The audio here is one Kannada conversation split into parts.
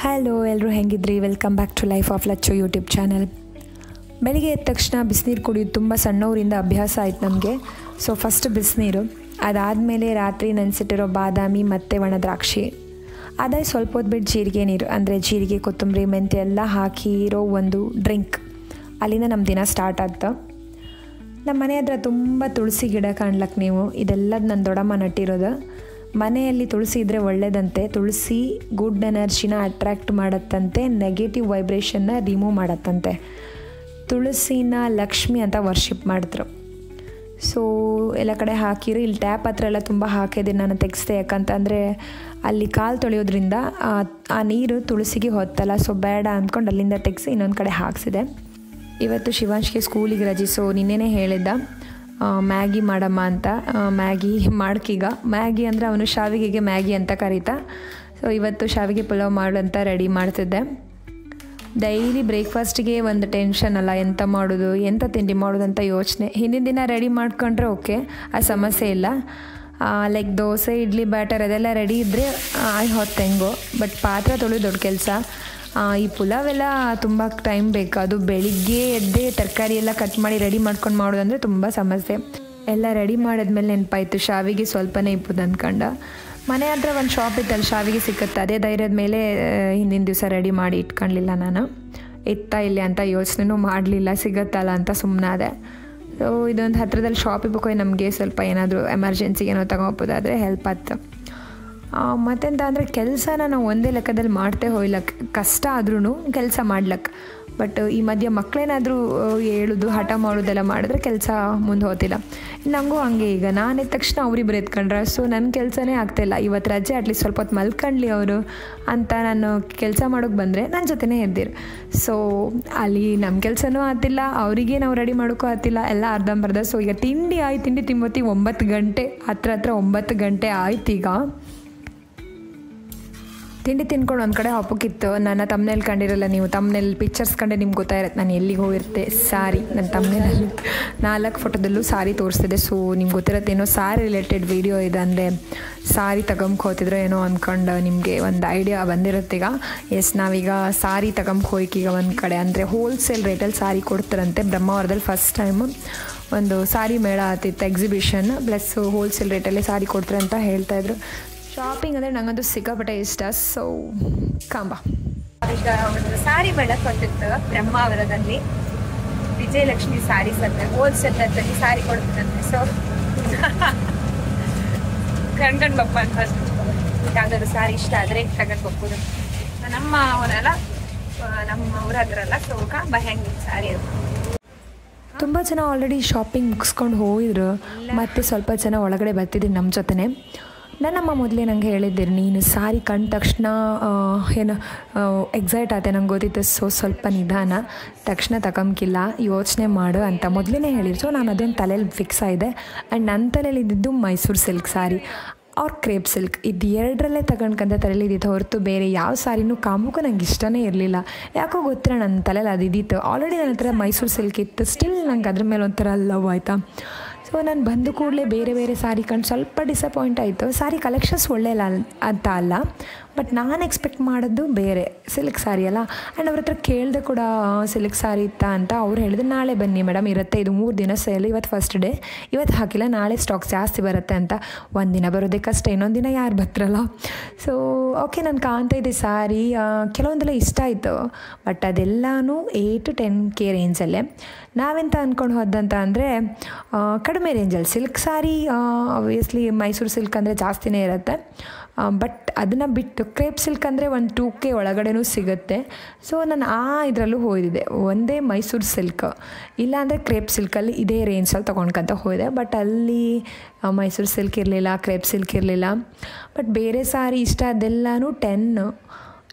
ಹಲೋ ಎಲ್ಲರೂ ಹೆಂಗಿದ್ರಿ? Welcome back to life of Lachchu YouTube channel. ಬೆಳಿಗ್ಗೆ ಎದ್ದ ತಕ್ಷಣ ಬಿಸಿನೀರು ಕುಡಿಯೋದು ತುಂಬ ಸಣ್ಣವರಿಂದ ಅಭ್ಯಾಸ ಆಯ್ತು ನಮಗೆ. ಸೊ ಫಸ್ಟ್ ಬಿಸಿನೀರು, ಅದಾದಮೇಲೆ ರಾತ್ರಿ ನೆನೆಸಿಟ್ಟಿರೋ ಬಾದಾಮಿ ಮತ್ತು ಒಣ ದ್ರಾಕ್ಷಿ, ಅದಾಗಿ ಸ್ವಲ್ಪ ಹೊತ್ತು ಬಿಟ್ಟು ಜೀರಿಗೆ ನೀರು, ಅಂದರೆ ಜೀರಿಗೆ, ಕೊತ್ತಂಬರಿ, ಮೆಂತ್ಯ ಎಲ್ಲ ಹಾಕಿರೋ ಒಂದು ಡ್ರಿಂಕ್. ಅಲ್ಲಿಂದ ನಮ್ಮ ದಿನ ಸ್ಟಾರ್ಟ್ ಆಗ್ತಾ. ನಮ್ಮ ಮನೆ ಹತ್ರ ತುಂಬ ತುಳಸಿ ಗಿಡ ಕಾಣ್ಲಕ್ಕೆ ನೀವು, ಇದೆಲ್ಲದು ನನ್ನ ದೊಡ್ಡಮ್ಮ ನಟ್ಟಿರೋದು. ಮನೆಯಲ್ಲಿ ತುಳಸಿ ಇದ್ದರೆ ಒಳ್ಳೆಯದಂತೆ. ತುಳಸಿ ಗುಡ್ ಎನರ್ಜಿನ ಅಟ್ರ್ಯಾಕ್ಟ್ ಮಾಡತ್ತಂತೆ, ನೆಗೆಟಿವ್ ವೈಬ್ರೇಷನ್ನ ರಿಮೂವ್ ಮಾಡತ್ತಂತೆ. ತುಳಸಿನ ಲಕ್ಷ್ಮಿ ಅಂತ ವರ್ಷಿಪ್ ಮಾಡಿದ್ರು. ಸೊ ಎಲ್ಲ ಕಡೆ ಹಾಕಿರಿ. ಇಲ್ಲಿ ಟ್ಯಾಪ್ ಹತ್ರ ಎಲ್ಲ ತುಂಬ ಹಾಕಿದ್ದೀನಿ, ನಾನು ತೆಗೆಸ್ದೆ. ಯಾಕಂತಂದರೆ ಅಲ್ಲಿ ಕಾಲು ತೊಳೆಯೋದ್ರಿಂದ ಆ ನೀರು ತುಳಸಿಗೆ ಹೊತ್ತಲ್ಲ, ಸೊ ಬೇಡ ಅಂದ್ಕೊಂಡು ಅಲ್ಲಿಂದ ತೆಗೆಸಿ ಇನ್ನೊಂದು ಕಡೆ ಹಾಕ್ಸಿದೆ. ಇವತ್ತು ಶಿವಾಂಶ್ಗೆ ಸ್ಕೂಲಿಗೆ ರಜೆ, ಸೊ ನಿನ್ನೆನೇ ಹೇಳಿದ್ದ ಮ್ಯಾಗಿ ಮಾಡಮ್ಮ ಅಂತ. ಮ್ಯಾಗಿ ಮಾಡ್ಕೀಗ. ಮ್ಯಾಗಿ ಅಂದರೆ ಅವನು ಶಾವಿಗೆಗೆ ಮ್ಯಾಗಿ ಅಂತ ಕರೀತಾ. ಸೊ ಇವತ್ತು ಶಾವಿಗೆ ಪಲಾವ್ ಮಾಡಂತ ರೆಡಿ ಮಾಡ್ತಿದ್ದೆ. ಡೈಲಿ ಬ್ರೇಕ್ಫಾಸ್ಟಿಗೆ ಒಂದು ಟೆನ್ಷನ್ ಅಲ್ಲ, ಎಂತ ಮಾಡೋದು, ಎಂಥ ತಿಂಡಿ ಮಾಡೋದು ಅಂತ ಯೋಚನೆ. ಹಿಂದಿನ ದಿನ ರೆಡಿ ಮಾಡ್ಕೊಂಡ್ರೆ ಓಕೆ, ಆ ಸಮಸ್ಯೆ ಇಲ್ಲ. ಲೈಕ್ ದೋಸೆ, ಇಡ್ಲಿ ಬ್ಯಾಟರ್ ಅದೆಲ್ಲ ರೆಡಿ ಇದ್ದರೆ ಹೊತ್ತು ಹೆಂಗೋ. ಬಟ್ ಪಾತ್ರೆ ತೊಳೆಯೋದು ದೊಡ್ಡ ಕೆಲಸ. ಈ ಪುಲಾವೆಲ್ಲ ತುಂಬ ಟೈಮ್ ಬೇಕು. ಅದು ಬೆಳಿಗ್ಗೆ ಎದ್ದೇ ತರಕಾರಿ ಎಲ್ಲ ಕಟ್ ಮಾಡಿ ರೆಡಿ ಮಾಡ್ಕೊಂಡು ಮಾಡೋದಂದರೆ ತುಂಬ ಸಮಸ್ಯೆ. ಎಲ್ಲ ರೆಡಿ ಮಾಡಿದ್ಮೇಲೆ ನೆನಪಾಯಿತು ಶಾವಿಗೆ ಸ್ವಲ್ಪನೇ ಇಪ್ಪದು ಅಂದ್ಕೊಂಡು. ಮನೆ ಹತ್ರ ಒಂದು ಶಾಪ್ ಇತ್ತಲ್ಲಿ ಶಾವಿಗೆ ಸಿಕ್ಕುತ್ತೆ. ಅದೇ ಧೈರ್ಯದ ಮೇಲೆ ಹಿಂದಿನ ದಿವಸ ರೆಡಿ ಮಾಡಿ ಇಟ್ಕೊಳ್ಳಲಿಲ್ಲ ನಾನು. ಇತ್ತಾ ಇಲ್ಲಿ ಅಂತ ಯೋಚನೆನೂ ಮಾಡಲಿಲ್ಲ, ಸಿಗುತ್ತಲ್ಲ ಅಂತ ಸುಮ್ಮನಾದೆ. ಸೊ ಇದೊಂದು ಹತ್ರದಲ್ಲಿ ಶಾಪ್ ಇರ್ಬೇಕು, ನಮಗೆ ಸ್ವಲ್ಪ ಏನಾದರೂ ಎಮರ್ಜೆನ್ಸಿಗೆ ಏನೋ ತಗೋಬೋದಾದರೆ ಹೆಲ್ಪ್ ಆಯ್ತು. ಮತ್ತೆಂತ ಅಂದರೆ ಕೆಲಸನ ನಾವು ಒಂದೇ ಲೆಕ್ಕದಲ್ಲಿ ಮಾಡ್ತೇ ಹೋಗ್ಲಕ್ಕೆ, ಕಷ್ಟ ಆದ್ರೂ ಕೆಲಸ ಮಾಡ್ಲಕ್ಕೆ. ಬಟ್ ಈ ಮಧ್ಯೆ ಮಕ್ಕಳೇನಾದರೂ ಹೇಳೋದು, ಹಠ ಮಾಡೋದೆಲ್ಲ ಮಾಡಿದ್ರೆ ಕೆಲಸ ಮುಂದೆ ಹೋಗ್ತಿಲ್ಲ. ನನಗೂ ಹಂಗೆ. ಈಗ ನಾನು ಎದ್ದ ತಕ್ಷಣ ಅವರಿಬ್ಬರು ಎತ್ಕೊಂಡ್ರೆ, ಸೊ ನನ್ನ ಕೆಲಸನೇ ಆಗ್ತಾಯಿಲ್ಲ. ಇವತ್ತು ರಜೆ, ಅಟ್ಲೀಸ್ಟ್ ಸ್ವಲ್ಪ ಹೊತ್ತು ಮಲ್ಕೊಂಡ್ಲಿ ಅವರು ಅಂತ ನಾನು ಕೆಲಸ ಮಾಡೋಕ್ಕೆ ಬಂದರೆ ನನ್ನ ಜೊತೆನೇ ಎದ್ದಿರು. ಸೊ ಅಲ್ಲಿ ನಮ್ಮ ಕೆಲಸನೂ ಆಗ್ತಿಲ್ಲ, ಅವರಿಗೆ ನಾವು ರೆಡಿ ಮಾಡೋಕ್ಕೂ ಆಗ್ತಿಲ್ಲ, ಎಲ್ಲ ಅರ್ಧಂಬರ್ಧ. ಸೊ ಈಗ ತಿಂಡಿ ಆಯ್ತು, ತಿಂಡಿ ತಿಂಬತ್ತಿ 9 ಗಂಟೆ ಹತ್ರ 9 ಗಂಟೆ ಆಯ್ತು. ಈಗ ತಿಂಡಿ ತಿನ್ಕೊಂಡು ಒಂದು ಕಡೆ ಹಬ್ಬಕ್ಕಿತ್ತು. ನನ್ನ ತಮ್ಮನೇಲಿ ಕಂಡಿರಲ್ಲ ನೀವು, ತಮ್ಮನೇಲಿ ಪಿಕ್ಚರ್ಸ್ ಕಂಡೆ ನಿಮ್ಗೆ ಗೊತ್ತಾಗಿರುತ್ತೆ ನಾನು ಎಲ್ಲಿಗೆ ಹೋಗಿರ್ತೆ. ಸಾರಿ, ನನ್ನ ತಮ್ಮನೇಲಿ 4 ಫೋಟೋದಲ್ಲೂ ಸಾರಿ ತೋರಿಸ್ತಿದೆ. ಸೊ ನಿಮ್ಗೆ ಗೊತ್ತಿರತ್ತೇನೋ, ಸಾರಿ ರಿಲೇಟೆಡ್ ವೀಡಿಯೋ ಇದೆ. ಅಂದರೆ ಸಾರಿ ಹೋಗ್ತಿದ್ರು ಏನೋ ಅಂದ್ಕೊಂಡು ನಿಮಗೆ ಒಂದು ಐಡಿಯಾ ಬಂದಿರುತ್ತೆ. ಈಗ ನಾವೀಗ ಸಾರಿ ಹೋಯ್ಕೀಗ ಒಂದು ಕಡೆ, ಅಂದರೆ ಹೋಲ್ಸೇಲ್ ರೇಟಲ್ಲಿ ಸಾರಿ ಕೊಡ್ತಾರಂತೆ. ಬ್ರಹ್ಮಾವರದಲ್ಲಿ ಫಸ್ಟ್ ಟೈಮು ಒಂದು ಸಾರಿ ಮೇಳ ಆತಿತ್ತು, ಎಕ್ಸಿಬಿಷನ್, ಪ್ಲಸ್ ಹೋಲ್ಸೇಲ್ ರೇಟಲ್ಲಿ ಸಾರಿ ಕೊಡ್ತಾರೆ ಅಂತ ಹೇಳ್ತಾಯಿದ್ರು. ಶಾಪಿಂಗ್ ಅಂದರೆ ನನಗಂತೂ ಸಿಕ್ಕಾಪಟ್ಟೆ ಇಷ್ಟ. ಸೊ ಕಾಂಬ ಈಗ ಒಂದು ಸಾರಿ ಮೇಳ ಕೊಟ್ಟಿತ್ತು ಬ್ರಹ್ಮಾವರದಲ್ಲಿ, ವಿಜಯಲಕ್ಷ್ಮಿ ಸಾರಿ ಅಂತ ಹೋಲ್ಸೇಲ್ ರೇಟಲ್ಲಿ ಸಾರಿ ಕೊಡ್ತಿದ್ದಂತೆ. ಸೊ ಕಣ್ಕಂಡು ಬಪ್ಪ ಅಂತ ಯಾವ್ದಾದ್ರು ಸಾರಿ ಇಷ್ಟ ಆದರೆ ತಗೊಂಡು ಹೋಗ್ಬೋದು. ನಮ್ಮ ಅವರಲ್ಲ, ನಮ್ಮ ಊರ ಹತ್ರ ಅಲ್ಲ. ಸೊ ಕಾಂಬ ಹೆಂಗೆ ಸಾರಿ ಅದು. ತುಂಬ ಜನ ಆಲ್ರೆಡಿ ಶಾಪಿಂಗ್ ಮುಗಿಸ್ಕೊಂಡು ಹೋಗಿದ್ರು, ಮತ್ತು ಸ್ವಲ್ಪ ಜನ ಒಳಗಡೆ ಬರ್ತಿದ್ರು ನಮ್ಮ ಜೊತೆನೇ. ನನ್ನಮ್ಮ ಮೊದಲೇ ನಂಗೆ ಹೇಳಿದ್ದಿರು, ನೀನು ಸಾರಿ ಕಂಡ ತಕ್ಷಣ ಏನು ಎಕ್ಸೈಟ್ ಆತೆ, ನಂಗೆ ಗೊತ್ತಿತ್ತು. ಸೊ ಸ್ವಲ್ಪ ನಿಧಾನ, ತಕ್ಷಣ ತಗೊಂಕಿಲ್ಲ, ಯೋಚನೆ ಮಾಡು ಅಂತ ಮೊದಲೇ ಹೇಳಿದ್ರು. ಸೊ ನಾನು ಅದೇನು ತಲೆಯಲ್ಲಿ ಫಿಕ್ಸ್ ಆಗಿದೆ. ಆ್ಯಂಡ್ ನನ್ನ ತಲೆಯಲ್ಲಿ ಇದ್ದಿದ್ದು ಮೈಸೂರು ಸಿಲ್ಕ್ ಸಾರಿ ಅವ್ರ ಕ್ರೇಪ್ ಸಿಲ್ಕ್, ಇದು ಎರಡರಲ್ಲೇ ತಗೊಂಡ್ಕಂತ ತಲೆಯಲ್ಲಿ ಇದ್ದಿತ್ತು. ಹೊರತು ಬೇರೆ ಯಾವ ಸಾರಿನೂ ಕಾಂಬಕ್ಕೂ ನಂಗೆ ಇಷ್ಟನೇ ಇರಲಿಲ್ಲ. ಯಾಕೋ ಗೊತ್ತಿಲ್ಲ, ನನ್ನ ತಲೆಯಲ್ಲಿ ಅದು ಇದ್ದಿತ್ತು. ಆಲ್ರೆಡಿ ನನ್ನ ಹತ್ರ ಮೈಸೂರು ಸಿಲ್ಕ್ ಇತ್ತು, ಸ್ಟಿಲ್ ನಂಗೆ ಅದ್ರ ಮೇಲೆ ಒಂಥರ ಲವ್ ಆಯಿತಾ. ಸೊ ನಾನು ಬಂದ ಕೂಡಲೇ ಬೇರೆ ಬೇರೆ ಸಾರಿ ಕಂಡು ಸ್ವಲ್ಪ ಡಿಸಪಾಯಿಂಟ್ ಆಯಿತು. ಸಾರಿ ಕಲೆಕ್ಷನ್ಸ್ ಒಳ್ಳೆ ಇಲ್ಲ ಅಂತ ಅಲ್ಲ, ಬಟ್ ನಾನು ಎಕ್ಸ್ಪೆಕ್ಟ್ ಮಾಡೋದು ಬೇರೆ, ಸಿಲ್ಕ್ ಸಾರಿ ಅಲ್ಲ. ಆ್ಯಂಡ್ ಅವ್ರ ಹತ್ರ ಕೇಳಿದೆ ಕೂಡ ಸಿಲ್ಕ್ ಸಾರಿ ಇತ್ತಾ ಅಂತ. ಅವ್ರು ಹೇಳಿದ್ರು ನಾಳೆ ಬನ್ನಿ ಮೇಡಮ್, ಇರುತ್ತೆ, ಇದು 3 ದಿನ ಸೇಲ್, ಇವತ್ತು ಫಸ್ಟ್ ಡೇ, ಇವತ್ತು ಹಾಕಿಲ್ಲ, ನಾಳೆ ಸ್ಟಾಕ್ಸ್ ಜಾಸ್ತಿ ಬರುತ್ತೆ ಅಂತ. ಒಂದಿನ ಬರೋದೇ ಕಷ್ಟ, ಇನ್ನೊಂದು ದಿನ ಯಾರು ಬರ್ತಾರಲ್ಲ. ಸೊ ಓಕೆ, ನಾನು ಕಾಣ್ತಾ ಇದ್ದೆ ಸಾರಿ, ಕೆಲವೊಂದೆಲ್ಲ ಇಷ್ಟ ಆಯಿತು. ಬಟ್ ಅದೆಲ್ಲನೂ 8 to 10K ರೇಂಜಲ್ಲೇ. ನಾವೆಂತ ಅಂದ್ಕೊಂಡು ಹೋದಂತ ಅಂದರೆ ಕಡಿಮೆ ರೇಂಜಲ್ಲಿ silk sari. Obviously Mysore silk ಅಂದರೆ ಜಾಸ್ತಿನೇ ಇರುತ್ತೆ. ಬಟ್ ಅದನ್ನು ಬಿಟ್ಟು ಕ್ರೇಪ್ ಸಿಲ್ಕ್ ಅಂದರೆ ಒಂದು 2K ಒಳಗಡೆನೂ ಸಿಗುತ್ತೆ. ಸೊ ನಾನು ಇದರಲ್ಲೂ ಹೋಗಿದ್ದೆ, ಒಂದೇ ಮೈಸೂರು ಸಿಲ್ಕ್ ಇಲ್ಲಾಂದರೆ ಕ್ರೇಪ್ ಸಿಲ್ಕಲ್ಲಿ ಇದೇ ರೇಂಜಲ್ಲಿ ತೊಗೊಂಡ್ಕಂತ ಹೋಗಿದೆ. ಬಟ್ ಅಲ್ಲಿ ಮೈಸೂರು ಸಿಲ್ಕ್ ಇರಲಿಲ್ಲ, ಕ್ರೇಪ್ ಸಿಲ್ಕ್ ಇರಲಿಲ್ಲ. ಬಟ್ ಬೇರೆ ಸಾರಿ ಇಷ್ಟ ಅದೆಲ್ಲನೂ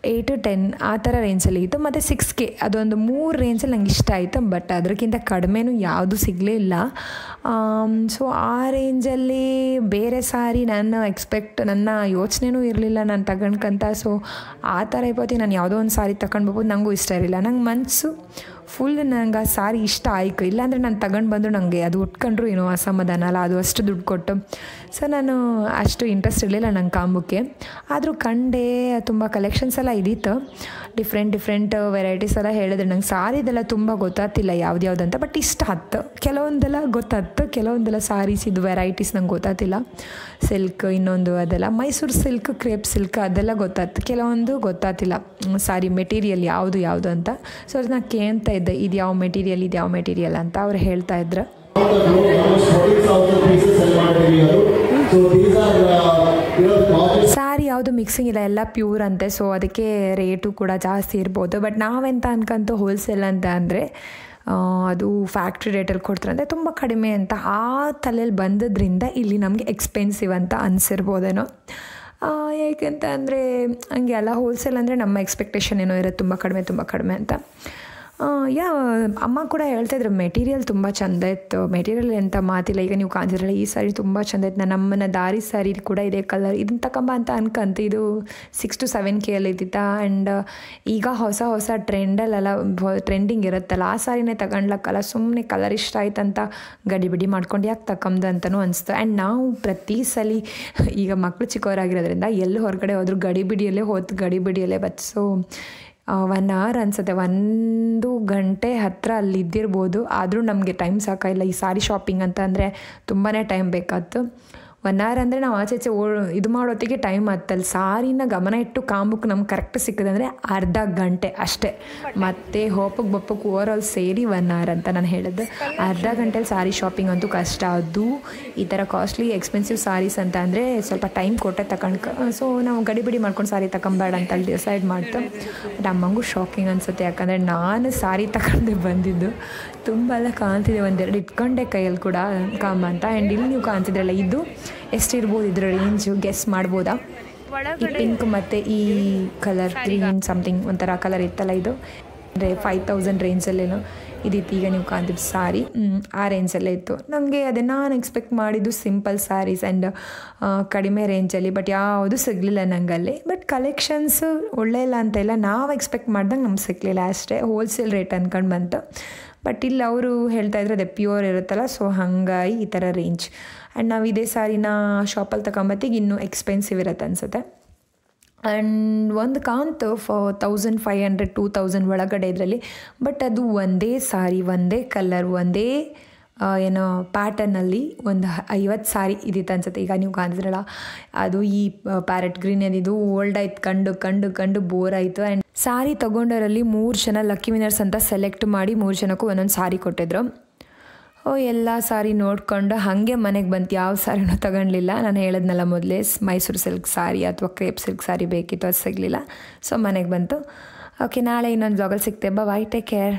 8 to 10 ಆ ಥರ ರೇಂಜಲ್ಲಿ ಇತ್ತು. ಮತ್ತು 6K ಅದೊಂದು 3 ರೇಂಜಲ್ಲಿ ನಂಗೆ ಇಷ್ಟ ಆಯಿತು. ಬಟ್ ಅದಕ್ಕಿಂತ ಕಡಿಮೆನೂ ಯಾವುದೂ ಸಿಗಲೇ ಇಲ್ಲ. ಸೊ ಆ ರೇಂಜಲ್ಲಿ ಬೇರೆ ಸಾರಿ ನನ್ನ ಯೋಚನೆನೂ ಇರಲಿಲ್ಲ ನಾನು ತಗೊಂಡ್ಕಂತ. ಸೊ ಆ ಥರ ಇವತ್ತು ನಾನು ಯಾವುದೋ ಒಂದು ಸಾರಿ ತಗೊಂಡ್ಬೋದು, ನನಗೂ ಇಷ್ಟ ಇರಲಿಲ್ಲ. ನಂಗೆ ಮನಸ್ಸು ಫುಲ್ ನಂಗೆ ಆ ಸಾರಿ ಇಷ್ಟ ಆಯ್ತು. ಇಲ್ಲಾಂದರೆ ನಾನು ತಗೊಂಡು ಬಂದು ನನಗೆ ಅದು ಉಟ್ಕೊಂಡ್ರು ಏನೋ ಅಸಮಾಧಾನ ಅಲ್ಲ, ಅದು ಅಷ್ಟು ದುಡ್ಡು ಕೊಟ್ಟು. ಸೊ ನಾನು ಅಷ್ಟು ಇಂಟ್ರೆಸ್ಟ್ ಇರಲಿಲ್ಲ ನಂಗೆ ಕಾಂಬಕ್ಕೆ. ಆದರೂ ಕಂಡೆ ತುಂಬ ಕಲೆಕ್ಷನ್ಸ್ ಎಲ್ಲ ಇದ್ದಿತ್ತು, ಡಿಫ್ರೆಂಟ್ ವೆರೈಟೀಸ್ ಎಲ್ಲ ಹೇಳಿದ್ರೆ. ನಂಗೆ ಸಾರಿದೆಲ್ಲ ತುಂಬ ಗೊತ್ತಾಗ್ತಿಲ್ಲ ಯಾವ್ದಂತ, ಬಟ್ ಇಷ್ಟ ಹತ್ತು. ಕೆಲವೊಂದೆಲ್ಲ ಗೊತ್ತಾಗ್ತು, ಕೆಲವೊಂದೆಲ್ಲ ಸಾರೀಸಿದ್ದು ವೆರೈಟೀಸ್ ನಂಗೆ ಗೊತ್ತಾಗ್ತಿಲ್ಲ. ಸಿಲ್ಕ್ ಇನ್ನೊಂದು ಅದೆಲ್ಲ ಮೈಸೂರು ಸಿಲ್ಕ್, ಕ್ರೇಪ್ ಸಿಲ್ಕ್ ಅದೆಲ್ಲ ಗೊತ್ತಾಗ್ತು, ಕೆಲವೊಂದು ಗೊತ್ತಾಗ್ತಿಲ್ಲ ಸಾರಿ ಮೆಟೀರಿಯಲ್ ಯಾವುದು ಅಂತ. ಸೊ ಅದನ್ನ ಕೇಳ್ತಾ ಇದ್ದೆ, ಇದು ಯಾವ ಮೆಟೀರಿಯಲ್ ಅಂತ. ಅವ್ರು ಹೇಳ್ತಾ ಇದ್ರು. ಸಾರಿ ಯಾವುದು ಮಿಕ್ಸಿಂಗ್ ಇಲ್ಲ, ಎಲ್ಲ ಪ್ಯೂರ್ ಅಂತೆ. ಸೊ ಅದಕ್ಕೆ ರೇಟು ಕೂಡ ಜಾಸ್ತಿ ಇರ್ಬೋದು. ಬಟ್ ನಾವೆಂತ ಅನ್ಕೊಂತು ಹೋಲ್ಸೇಲ್ ಅಂತ ಅಂದರೆ ಅದು ಫ್ಯಾಕ್ಟ್ರಿ ರೇಟಲ್ಲಿ ಕೊಡ್ತಾರಂತೆ, ತುಂಬ ಕಡಿಮೆ ಅಂತ. ಆ ತಲೆಯಲ್ಲಿ ಬಂದದ್ರಿಂದ ಇಲ್ಲಿ ನಮಗೆ ಎಕ್ಸ್ಪೆನ್ಸಿವ್ ಅಂತ ಅನಿಸಿರ್ಬೋದೇನೋ. ಏಕೆಂತ ಅಂದರೆ ಹಂಗೆ ಎಲ್ಲ ಹೋಲ್ಸೇಲ್ ಅಂದರೆ ನಮ್ಮ ಎಕ್ಸ್ಪೆಕ್ಟೇಷನ್ ಏನೋ ಇರೋದು ತುಂಬ ಕಡಿಮೆ ಅಂತ. ಅಮ್ಮ ಕೂಡ ಹೇಳ್ತಾಯಿದ್ರು ಮೆಟೀರಿಯಲ್ ತುಂಬ ಚೆಂದ ಇತ್ತು, ಮೆಟೀರಿಯಲ್ ಎಂಥ ಮಾತಿಲ್ಲ. ಈಗ ನೀವು ಕಾಣ್ತಿದ್ರಲ್ಲ ಈ ಸಾರಿ ತುಂಬ ಚೆಂದ ಇತ್ತು. ನಮ್ಮನ್ನ ದಾರಿ ಸಾರಿ ಕೂಡ ಇದೇ ಕಲರ್, ಇದನ್ನು ತಗೊಂಬ ಅಂತ ಅನ್ಕಂತ. ಇದು 6 to 7K ಅಲ್ಲಿ ಇದ್ದಿತ್ತ. ಆ್ಯಂಡ್ ಈಗ ಹೊಸ ಟ್ರೆಂಡಲ್ಲೆಲ್ಲ ಟ್ರೆಂಡಿಂಗ್ ಇರುತ್ತಲ್ಲ, ಆ ಸಾರಿನೇ ತಗೊಂಡ್ಲಕ್ಕಲ್ಲ, ಸುಮ್ಮನೆ ಕಲರ್ ಇಷ್ಟ ಆಯ್ತಂತ ಗಡಿಬಿಡಿ ಮಾಡ್ಕೊಂಡು ಯಾಕೆ ತಗೊಂಡು ಅಂತಲೂ ಅನಿಸ್ತು. ಆ್ಯಂಡ್ ನಾವು ಪ್ರತಿ ಸಲ ಈಗ ಮಕ್ಕಳು ಚಿಕ್ಕವರಾಗಿರೋದ್ರಿಂದ ಎಲ್ಲಿ ಹೊರಗಡೆ ಹೋದ್ರು ಗಡಿಬಿಡಿಯಲ್ಲೇ ಬಟ್. ಸೊ 1 hour ಅನಿಸುತ್ತೆ, 1 ಗಂಟೆ ಹತ್ತಿರ ಅಲ್ಲಿ ಇದ್ದಿರ್ಬೋದು. ಆದರೂ ನಮಗೆ ಟೈಮ್ ಸಾಕಾಗಿಲ್ಲ. ಈ ಸಾರಿ ಶಾಪಿಂಗ್ ಅಂತ ಅಂದರೆ ತುಂಬಾ ಟೈಮ್ ಬೇಕಾಯ್ತು. 1 hour ಅಂದರೆ ನಾವು ಆಚೆ ಇದು ಮಾಡೋತ್ತಿಗೆ ಟೈಮ್ ಆಗ್ತಲ್ಲ. ಸಾರಿನ ಗಮನ ಇಟ್ಟು ಕಾಂಬಕ್ಕೆ ನಮ್ಗೆ ಕರೆಕ್ಟ್ ಸಿಕ್ಕಿದಂದರೆ ಅರ್ಧ ಗಂಟೆ ಅಷ್ಟೇ. ಮತ್ತು ಬಪ್ಪಕ್ಕೆ ಓವರಾಲ್ ಸೇರಿ 1 hour ಅಂತ ನಾನು ಹೇಳಿದ್ದು. ಅರ್ಧ ಗಂಟೆಲಿ ಸಾರಿ ಶಾಪಿಂಗ್ ಅಂತೂ ಕಷ್ಟ. ಅದು ಈ ಥರ ಕಾಸ್ಟ್ಲಿ ಎಕ್ಸ್ಪೆನ್ಸಿವ್ ಸಾರೀಸ್ ಅಂತ ಅಂದರೆ ಸ್ವಲ್ಪ ಟೈಮ್ ಕೊಟ್ಟೆ ತಗೊಂಡು. ಸೊ ನಾವು ಗಡಿಬಿಡಿ ಮಾಡ್ಕೊಂಡು ಸಾರಿ ತಗೊಂಬೇಡ ಅಂತ ಅಲ್ಲಿ ಡಿಸೈಡ್ ಮಾಡ್ತು. ಬಟ್ ಅಮ್ಮಂಗೂ ಶಾಕಿಂಗ್ ಅನಿಸುತ್ತೆ, ಯಾಕಂದರೆ ನಾನು ಸಾರಿ ತಗೊಂಡು ಬಂದಿದ್ದು ತುಂಬ ಎಲ್ಲ ಕಾಣ್ತಿದೆ. 1-2 ಇಟ್ಕೊಂಡೆ ಕೈಯಲ್ಲಿ ಕೂಡ ಕಾಂಬ ಅಂತ. ಆ್ಯಂಡ್ ಇಲ್ಲಿ ನೀವು ಕಾಣ್ತಿದ್ರಲ್ಲ, ಇದು ಎಷ್ಟಿರ್ಬೋದು, ಇದರ ರೇಂಜು ಗೆಸ್ ಮಾಡ್ಬೋದಾ? ಈ ಪಿಂಕ್ ಮತ್ತು ಈ ಕಲರ್ ಗ್ರೀನ್ ಸಮಥಿಂಗ್ ಒಂಥರ ಕಲರ್ ಇತ್ತಲ್ಲ, ಇದು ಅಂದರೆ 5000 ರೇಂಜಲ್ಲೇನೋ ಇದಿತ್ತು. ಈಗ ನೀವು ಕಾಣ್ತಿದ್ದು ಸಾರಿ ಆ ರೇಂಜಲ್ಲೇ ಇತ್ತು. ನನಗೆ ಅದನ್ನು ನಾನು ಎಕ್ಸ್ಪೆಕ್ಟ್ ಮಾಡಿದ್ದು ಸಿಂಪಲ್ ಸ್ಯಾರೀಸ್ ಆ್ಯಂಡ್ ಕಡಿಮೆ ರೇಂಜಲ್ಲಿ. ಬಟ್ ಯಾವುದು ಸಿಗಲಿಲ್ಲ ನನಗಲ್ಲಿ. ಬಟ್ ಕಲೆಕ್ಷನ್ಸು ಒಳ್ಳೆ ಇಲ್ಲ ಅಂತ ಇಲ್ಲ, ನಾವು ಎಕ್ಸ್ಪೆಕ್ಟ್ ಮಾಡ್ದಂಗೆ ನಮ್ಗೆ ಸಿಗಲಿಲ್ಲ ಅಷ್ಟೇ. ಹೋಲ್ಸೇಲ್ ರೇಟ್ ಅಂದ್ಕೊಂಡು ಬಂತು. ಬಟ್ ಇಲ್ಲಿ ಅವರು ಹೇಳ್ತಾಯಿದ್ರು ಅದೇ ಪ್ಯೂರ್ ಇರುತ್ತಲ್ಲ, ಸೊ ಹಾಗಾಗಿ ಈ ಥರ ರೇಂಜ್. ಆ್ಯಂಡ್ ನಾವು ಇದೇ ಸಾರಿನ ಶಾಪಲ್ಲಿ ತಗೊಂಬತ್ತಿಗೆ ಇನ್ನೂ ಎಕ್ಸ್ಪೆನ್ಸಿವ್ ಇರುತ್ತೆ ಅನಿಸುತ್ತೆ. ಆ್ಯಂಡ್ ಒಂದು ಕಾಂತು 1500-2000 ಒಳಗಡೆ ಇದರಲ್ಲಿ. ಬಟ್ ಅದು ಒಂದೇ ಸಾರಿ, ಒಂದೇ ಕಲರ್, ಒಂದೇ ಏನೋ ಪ್ಯಾಟರ್ನಲ್ಲಿ ಒಂದು 50 ಸಾರಿ ಇದಿತ್ತು ಅನ್ಸುತ್ತೆ. ಈಗ ನೀವು ಕಾಣಿದ್ರಲ್ಲ, ಅದು ಈ ಪ್ಯಾರೆಟ್ ಗ್ರೀನ್ ಏನಿದು ಓಲ್ಡ್ ಆಯ್ತು, ಕಂಡು ಬೋರ್ ಆಯಿತು. ಆ್ಯಂಡ್ ಸಾರಿ ತೊಗೊಂಡವರಲ್ಲಿ 3 ಜನ ಲಕ್ಕಿ ವಿನರ್ಸ್ ಅಂತ ಸೆಲೆಕ್ಟ್ ಮಾಡಿ 3 ಜನಕ್ಕೂ ಒಂದೊಂದು ಸಾರಿ ಕೊಟ್ಟಿದ್ರು. ಎಲ್ಲ ಸಾರಿ ನೋಡಿಕೊಂಡು ಹಾಗೆ ಮನೆಗೆ ಬಂತು. ಯಾವ ಸಾರಿನೂ ತಗೊಳ್ಲಿಲ್ಲ. ನಾನು ಹೇಳಿದ್ನಲ್ಲ ಮೊದಲೇ, ಮೈಸೂರು ಸಿಲ್ಕ್ ಸಾರಿ ಅಥವಾ ಕ್ರೇಪ್ ಸಿಲ್ಕ್ ಸಾರಿ ಬೇಕಿತ್ತು, ಅದು ಸಿಗಲಿಲ್ಲ. ಸೊ ಮನೆಗೆ ಬಂತು. ಓಕೆ, ನಾಳೆ ಇನ್ನೊಂದು ಬ್ಲಾಗಲ್ಲಿ ಸಿಗ್ತೇವೆ. ಬಾಯ್, ಟೇಕ್ ಕೇರ್.